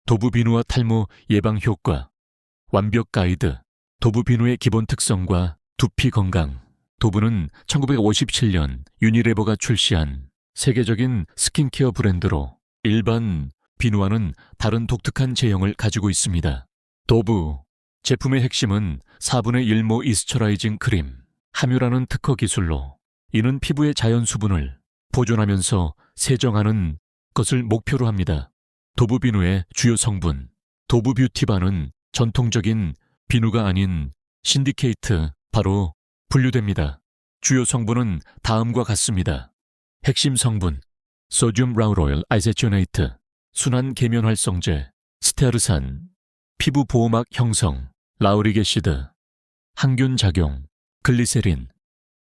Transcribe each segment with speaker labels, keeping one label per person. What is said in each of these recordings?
Speaker 1: 도부 비누와 탈모 예방 효과, 완벽 가이드, 도부 비누의 기본 특성과 두피 건강. 도부는 1957년 유니레버가 출시한 세계적인 스킨케어 브랜드로 일반 비누와는 다른 독특한 제형을 가지고 있습니다. 도부 제품의 핵심은 4분의 1모 이스처라이징 크림, 함유라는 특허 기술로 이는 피부의 자연 수분을 보존하면서 세정하는 것을 목표로 합니다. 도부 비누의 주요 성분, 도부 뷰티바는 전통적인 비누가 아닌 신디케이트 바로 분류됩니다. 주요 성분은 다음과 같습니다. 핵심 성분, 소듐 라우로일 아이세초네이트, 순환 계면 활성제, 스테아르산, 피부 보호막 형성, 라우릭 애시드, 항균 작용, 글리세린,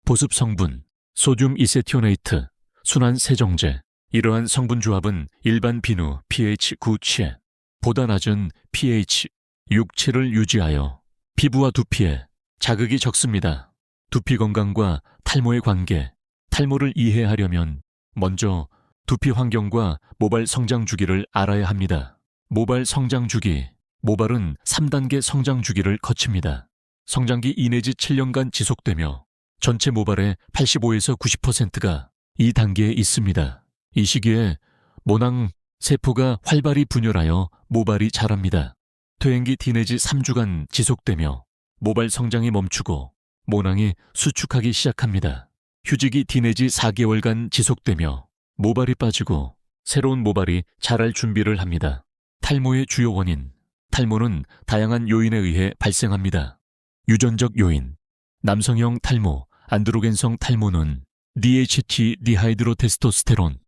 Speaker 1: 보습 성분, 소듐 이세티오네이트, 순환 세정제. 이러한 성분 조합은 일반 비누 pH 9취에 보다 낮은 pH 6,7을 유지하여 피부와 두피에 자극이 적습니다. 두피 건강과 탈모의 관계, 탈모를 이해하려면 먼저 두피 환경과 모발 성장 주기를 알아야 합니다. 모발 성장 주기, 모발은 3단계 성장 주기를 거칩니다. 성장기 2 내지 7년간 지속되며 전체 모발의 85에서 90%가 이 단계에 있습니다. 이 시기에 모낭 세포가 활발히 분열하여 모발이 자랍니다. 퇴행기 D 내지 3주간 지속되며 모발 성장이 멈추고 모낭이 수축하기 시작합니다. 휴지기 D 내지 4개월간 지속되며 모발이 빠지고 새로운 모발이 자랄 준비를 합니다. 탈모의 주요 원인, 탈모는 다양한 요인에 의해 발생합니다. 유전적 요인, 남성형 탈모, 안드로겐성 탈모는 DHT 디하이드로테스토스테론,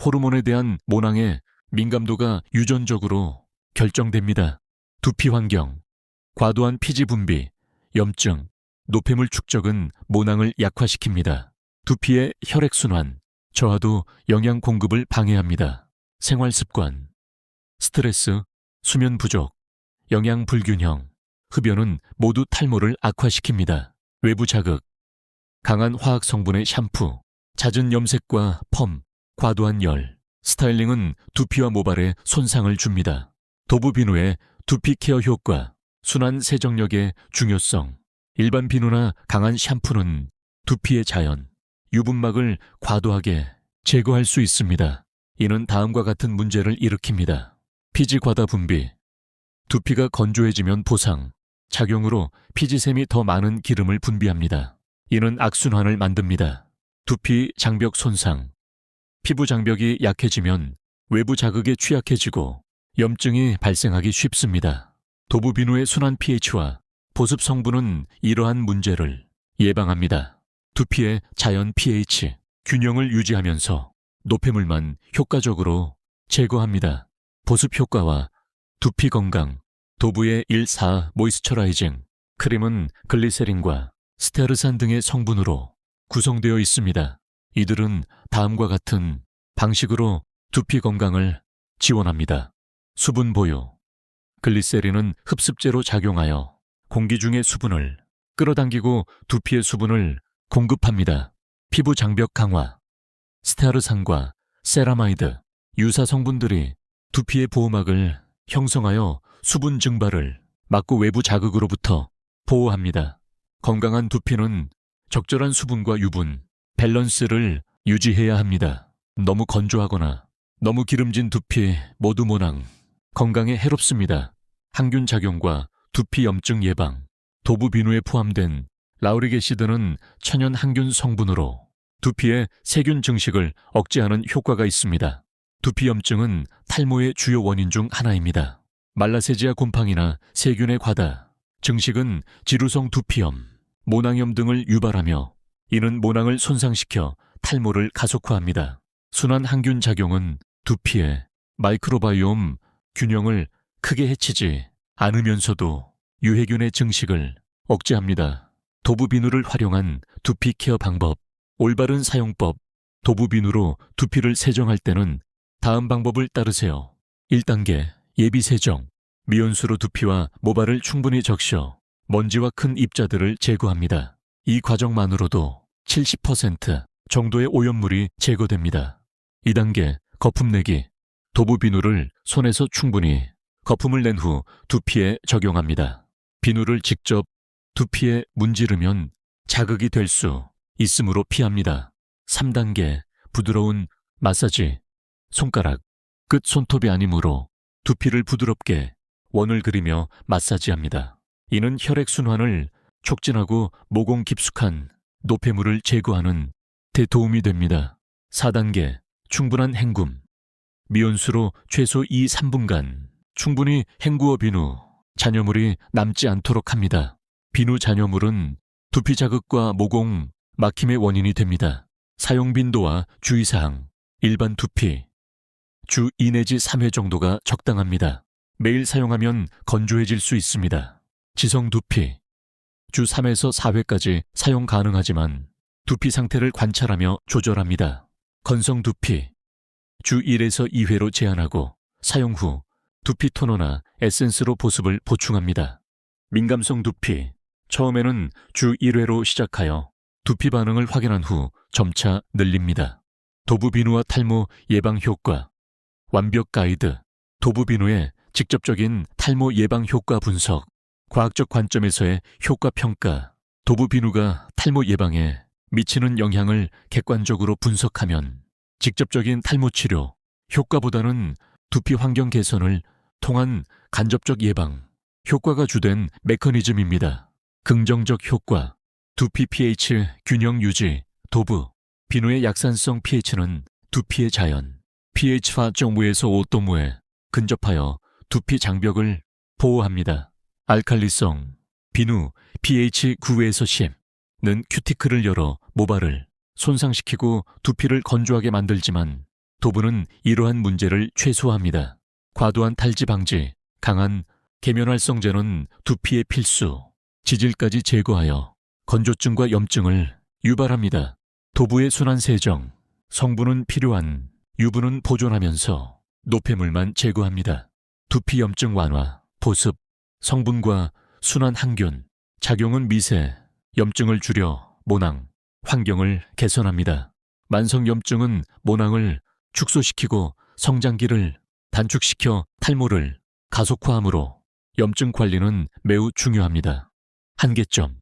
Speaker 1: 호르몬에 대한 모낭의 민감도가 유전적으로 결정됩니다. 두피 환경, 과도한 피지 분비, 염증, 노폐물 축적은 모낭을 약화시킵니다. 두피의 혈액순환, 저하도 영양 공급을 방해합니다. 생활 습관, 스트레스, 수면 부족, 영양 불균형, 흡연은 모두 탈모를 악화시킵니다. 외부 자극, 강한 화학 성분의 샴푸, 잦은 염색과 펌, 과도한 열, 스타일링은 두피와 모발에 손상을 줍니다. 도부 비누의 두피 케어 효과, 순환 세정력의 중요성. 일반 비누나 강한 샴푸는 두피의 자연, 유분막을 과도하게 제거할 수 있습니다. 이는 다음과 같은 문제를 일으킵니다. 피지 과다 분비, 두피가 건조해지면 보상, 작용으로 피지샘이 더 많은 기름을 분비합니다. 이는 악순환을 만듭니다. 두피 장벽 손상, 피부 장벽이 약해지면 외부 자극에 취약해지고 염증이 발생하기 쉽습니다. 도부 비누의 순환 pH와 보습 성분은 이러한 문제를 예방합니다. 두피의 자연 pH, 균형을 유지하면서 노폐물만 효과적으로 제거합니다. 보습 효과와 두피 건강, 도부의 1,4 모이스처라이징 크림은 글리세린과 스테아르산 등의 성분으로 구성되어 있습니다. 이들은 다음과 같은 방식으로 두피 건강을 지원합니다. 수분 보유, 글리세린은 흡습제로 작용하여 공기 중의 수분을 끌어당기고 두피의 수분을 공급합니다. 피부 장벽 강화, 스테아르산과 세라마이드, 유사 성분들이 두피의 보호막을 형성하여 수분 증발을 막고 외부 자극으로부터 보호합니다. 건강한 두피는 적절한 수분과 유분, 밸런스를 유지해야 합니다. 너무 건조하거나 너무 기름진 두피 모두 모낭, 건강에 해롭습니다. 항균 작용과 두피 염증 예방, 도부 비누에 포함된 라우릭 애시드는 천연 항균 성분으로 두피의 세균 증식을 억제하는 효과가 있습니다. 두피 염증은 탈모의 주요 원인 중 하나입니다. 말라세지아 곰팡이나 세균의 과다 증식은 지루성 두피염, 모낭염 등을 유발하며 이는 모낭을 손상시켜 탈모를 가속화합니다. 순환 항균 작용은 두피의 마이크로바이옴 균형을 크게 해치지 않으면서도 유해균의 증식을 억제합니다. 도부 비누를 활용한 두피 케어 방법, 올바른 사용법. 도부 비누로 두피를 세정할 때는 다음 방법을 따르세요. 1단계 예비 세정, 미온수로 두피와 모발을 충분히 적셔 먼지와 큰 입자들을 제거합니다. 이 과정만으로도 70% 정도의 오염물이 제거됩니다. 2단계 거품 내기, 도부 비누를 손에서 충분히 거품을 낸 후 두피에 적용합니다. 비누를 직접 두피에 문지르면 자극이 될 수 있으므로 피합니다. 3단계 부드러운 마사지. 손가락, 끝 손톱이 아니므로 두피를 부드럽게 원을 그리며 마사지합니다. 이는 혈액순환을 촉진하고 모공 깊숙한 노폐물을 제거하는 데 도움이 됩니다. 4단계 충분한 헹굼. 미온수로 최소 2~3분간 충분히 헹구어 비누 잔여물이 남지 않도록 합니다. 비누 잔여물은 두피 자극과 모공 막힘의 원인이 됩니다. 사용 빈도와 주의사항. 일반 두피 주 2 내지 3회 정도가 적당합니다. 매일 사용하면 건조해질 수 있습니다. 지성 두피 주 3에서 4회까지 사용 가능하지만 두피 상태를 관찰하며 조절합니다. 건성 두피 주 1에서 2회로 제한하고 사용 후 두피 토너나 에센스로 보습을 보충합니다. 민감성 두피 처음에는 주 1회로 시작하여 두피 반응을 확인한 후 점차 늘립니다. 도부 비누와 탈모 예방 효과. 완벽 가이드. 도부 비누의 직접적인 탈모 예방 효과 분석. 과학적 관점에서의 효과 평가. 도부 비누가 탈모 예방에 미치는 영향을 객관적으로 분석하면 직접적인 탈모 치료 효과보다는 두피 환경 개선을 통한 간접적 예방 효과가 주된 메커니즘입니다. 긍정적 효과. 두피 pH 균형 유지. 도부 비누의 약산성 pH는 두피의 자연 pH 4.5에서 5도무에 근접하여 두피 장벽을 보호합니다. 알칼리성. 비누 pH 9에서 10는 큐티클을 열어 모발을 손상시키고 두피를 건조하게 만들지만 도부는 이러한 문제를 최소화합니다. 과도한 탈지 방지. 강한 계면활성제는 두피의 필수. 지질까지 제거하여 건조증과 염증을 유발합니다. 도부의 순환 세정. 성분은 필요한 유분은 보존하면서 노폐물만 제거합니다. 두피 염증 완화, 보습, 성분과 순환 항균. 작용은 미세, 염증을 줄여 모낭, 환경을 개선합니다. 만성 염증은 모낭을 축소시키고 성장기를 단축시켜 탈모를 가속화하므로 염증 관리는 매우 중요합니다. 한계점.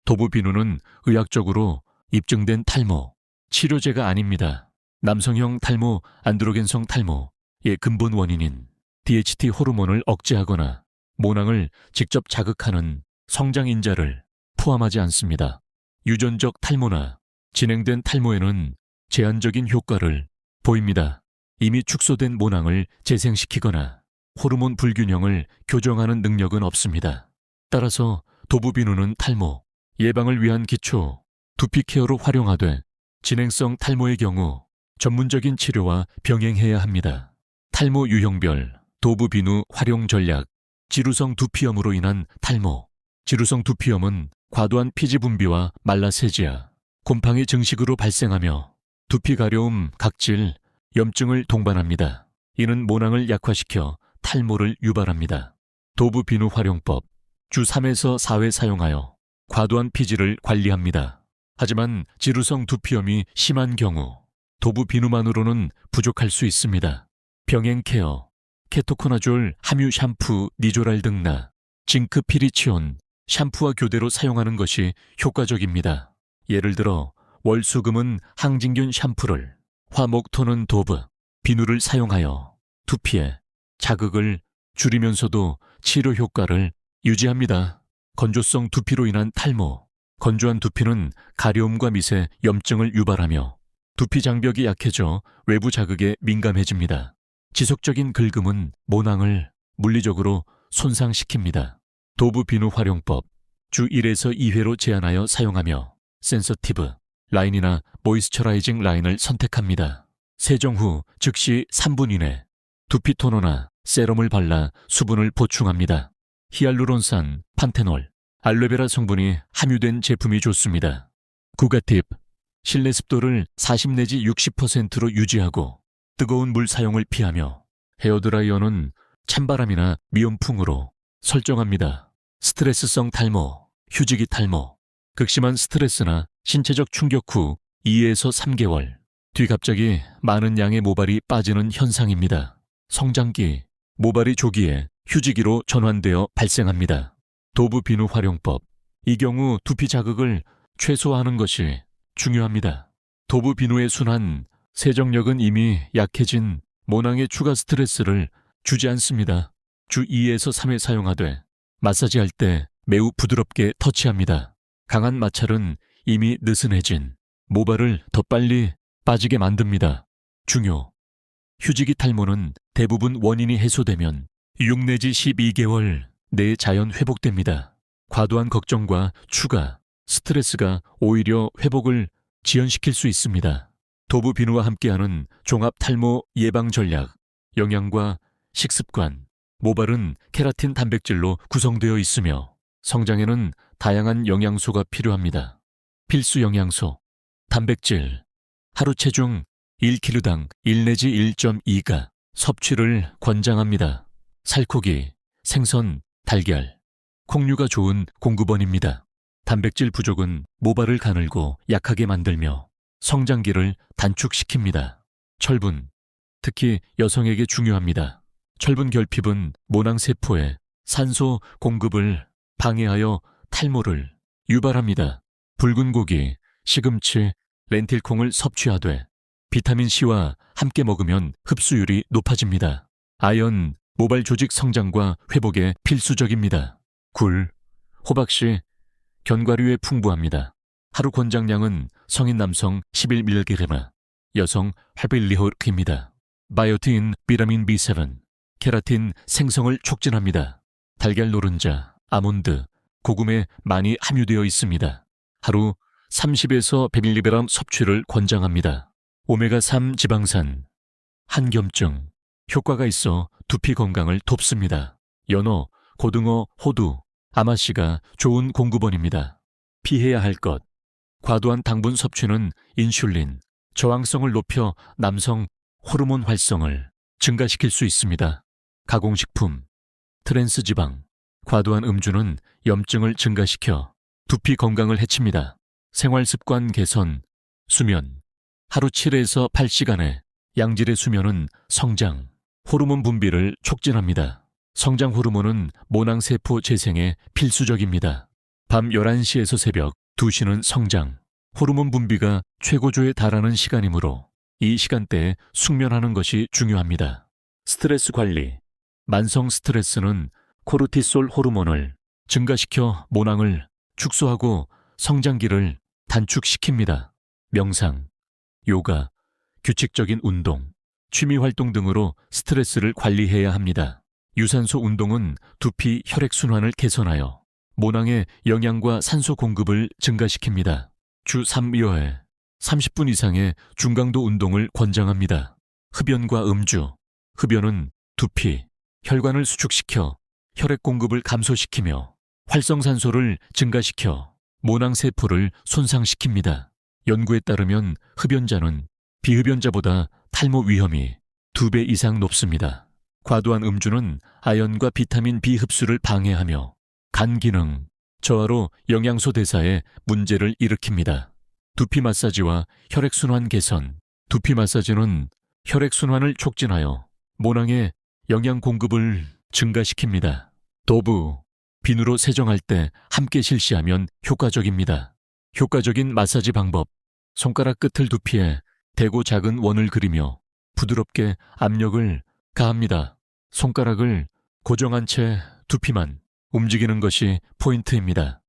Speaker 1: 도부 비누는 의학적으로 입증된 탈모 치료제가 아닙니다. 남성형 탈모, 안드로겐성 탈모의 근본 원인인 DHT 호르몬을 억제하거나 모낭을 직접 자극하는 성장인자를 포함하지 않습니다. 유전적 탈모나 진행된 탈모에는 제한적인 효과를 보입니다. 이미 축소된 모낭을 재생시키거나 호르몬 불균형을 교정하는 능력은 없습니다. 따라서 도부 비누는 탈모 예방을 위한 기초 두피 케어로 활용하되 진행성 탈모의 경우 전문적인 치료와 병행해야 합니다. 탈모 유형별 도부 비누 활용 전략. 지루성 두피염으로 인한 탈모. 지루성 두피염은 과도한 피지 분비와 말라세지아, 곰팡이 증식으로 발생하며 두피 가려움, 각질, 염증을 동반합니다. 이는 모낭을 약화시켜 탈모를 유발합니다. 도부 비누 활용법. 주 3에서 4회 사용하여 과도한 피지를 관리합니다. 하지만 지루성 두피염이 심한 경우 도부 비누만으로는 부족할 수 있습니다. 병행 케어. 케토코나졸 함유 샴푸 니조랄 등나 징크 피리치온 샴푸와 교대로 사용하는 것이 효과적입니다. 예를 들어 월수금은 항진균 샴푸를, 화목토는 도브, 비누를 사용하여 두피에 자극을 줄이면서도 치료 효과를 유지합니다. 건조성 두피로 인한 탈모. 건조한 두피는 가려움과 미세, 염증을 유발하며 두피 장벽이 약해져 외부 자극에 민감해집니다. 지속적인 긁음은 모낭을 물리적으로 손상시킵니다. 도부 비누 활용법. 주 1에서 2회로 제한하여 사용하며 센서티브 라인이나 모이스처라이징 라인을 선택합니다. 세정 후 즉시 3분 이내 두피 토너나 세럼을 발라 수분을 보충합니다. 히알루론산, 판테놀, 알로에베라 성분이 함유된 제품이 좋습니다. 구가 팁. 실내 습도를 40 내지 60%로 유지하고 뜨거운 물 사용을 피하며 헤어드라이어는 찬바람이나 미온풍으로 설정합니다. 스트레스성 탈모, 휴지기 탈모. 극심한 스트레스나 신체적 충격 후 2에서 3개월 뒤 갑자기 많은 양의 모발이 빠지는 현상입니다. 성장기, 모발이 조기에 휴지기로 전환되어 발생합니다. 도부 비누 활용법. 이 경우 두피 자극을 최소화하는 것이 중요합니다. 도부 비누의 순환, 세정력은 이미 약해진 모낭에 추가 스트레스를 주지 않습니다. 주 2에서 3회 사용하되 마사지할 때 매우 부드럽게 터치합니다. 강한 마찰은 이미 느슨해진 모발을 더 빨리 빠지게 만듭니다. 중요. 휴지기 탈모는 대부분 원인이 해소되면 6 내지 12개월 내에 자연 회복됩니다. 과도한 걱정과 추가 스트레스가 오히려 회복을 지연시킬 수 있습니다. 도부 비누와 함께하는 종합 탈모 예방 전략, 영양과 식습관. 모발은 케라틴 단백질로 구성되어 있으며 성장에는 다양한 영양소가 필요합니다. 필수 영양소, 단백질, 하루 체중 1kg당 1 내지 1.2가 섭취를 권장합니다. 살코기, 생선, 달걀, 콩류가 좋은 공급원입니다. 단백질 부족은 모발을 가늘고 약하게 만들며 성장기를 단축시킵니다. 철분, 특히 여성에게 중요합니다. 철분 결핍은 모낭세포에 산소 공급을 방해하여 탈모를 유발합니다. 붉은 고기, 시금치, 렌틸콩을 섭취하되 비타민C와 함께 먹으면 흡수율이 높아집니다. 아연, 모발 조직 성장과 회복에 필수적입니다. 굴, 호박씨, 견과류에 풍부합니다. 하루 권장량은 성인 남성 11mg, 여성 8mg입니다. 바이오틴, 비타민 B7, 케라틴 생성을 촉진합니다. 달걀 노른자, 아몬드, 고구마에 많이 함유되어 있습니다. 하루 30에서 100mg 섭취를 권장합니다. 오메가3 지방산, 한겸증, 효과가 있어 두피 건강을 돕습니다. 연어, 고등어, 호두, 아마씨가 좋은 공급원입니다. 피해야 할 것. 과도한 당분 섭취는 인슐린, 저항성을 높여 남성 호르몬 활성을 증가시킬 수 있습니다. 가공식품, 트랜스지방, 과도한 음주는 염증을 증가시켜 두피 건강을 해칩니다. 생활습관 개선, 수면, 하루 7에서 8시간의 양질의 수면은 성장, 호르몬 분비를 촉진합니다. 성장 호르몬은 모낭세포 재생에 필수적입니다. 밤 11시에서 새벽 2시는 성장, 호르몬 분비가 최고조에 달하는 시간이므로 이 시간대에 숙면하는 것이 중요합니다. 스트레스 관리, 만성 스트레스는 코르티솔 호르몬을 증가시켜 모낭을 축소하고 성장기를 단축시킵니다. 명상, 요가, 규칙적인 운동, 취미활동 등으로 스트레스를 관리해야 합니다. 유산소 운동은 두피 혈액순환을 개선하여 모낭의 영양과 산소 공급을 증가시킵니다. 주 3여회 30분 이상의 중강도 운동을 권장합니다. 흡연과 음주, 흡연은 두피, 혈관을 수축시켜 혈액 공급을 감소시키며 활성산소를 증가시켜 모낭세포를 손상시킵니다. 연구에 따르면 흡연자는 비흡연자보다 탈모 위험이 2배 이상 높습니다. 과도한 음주는 아연과 비타민 B 흡수를 방해하며 간 기능, 저하로 영양소 대사에 문제를 일으킵니다. 두피 마사지와 혈액순환 개선. 두피 마사지는 혈액순환을 촉진하여 모낭의 영양 공급을 증가시킵니다. 도부, 비누로 세정할 때 함께 실시하면 효과적입니다. 효과적인 마사지 방법. 손가락 끝을 두피에 대고 작은 원을 그리며 부드럽게 압력을 가합니다. 손가락을 고정한 채 두피만 움직이는 것이 포인트입니다.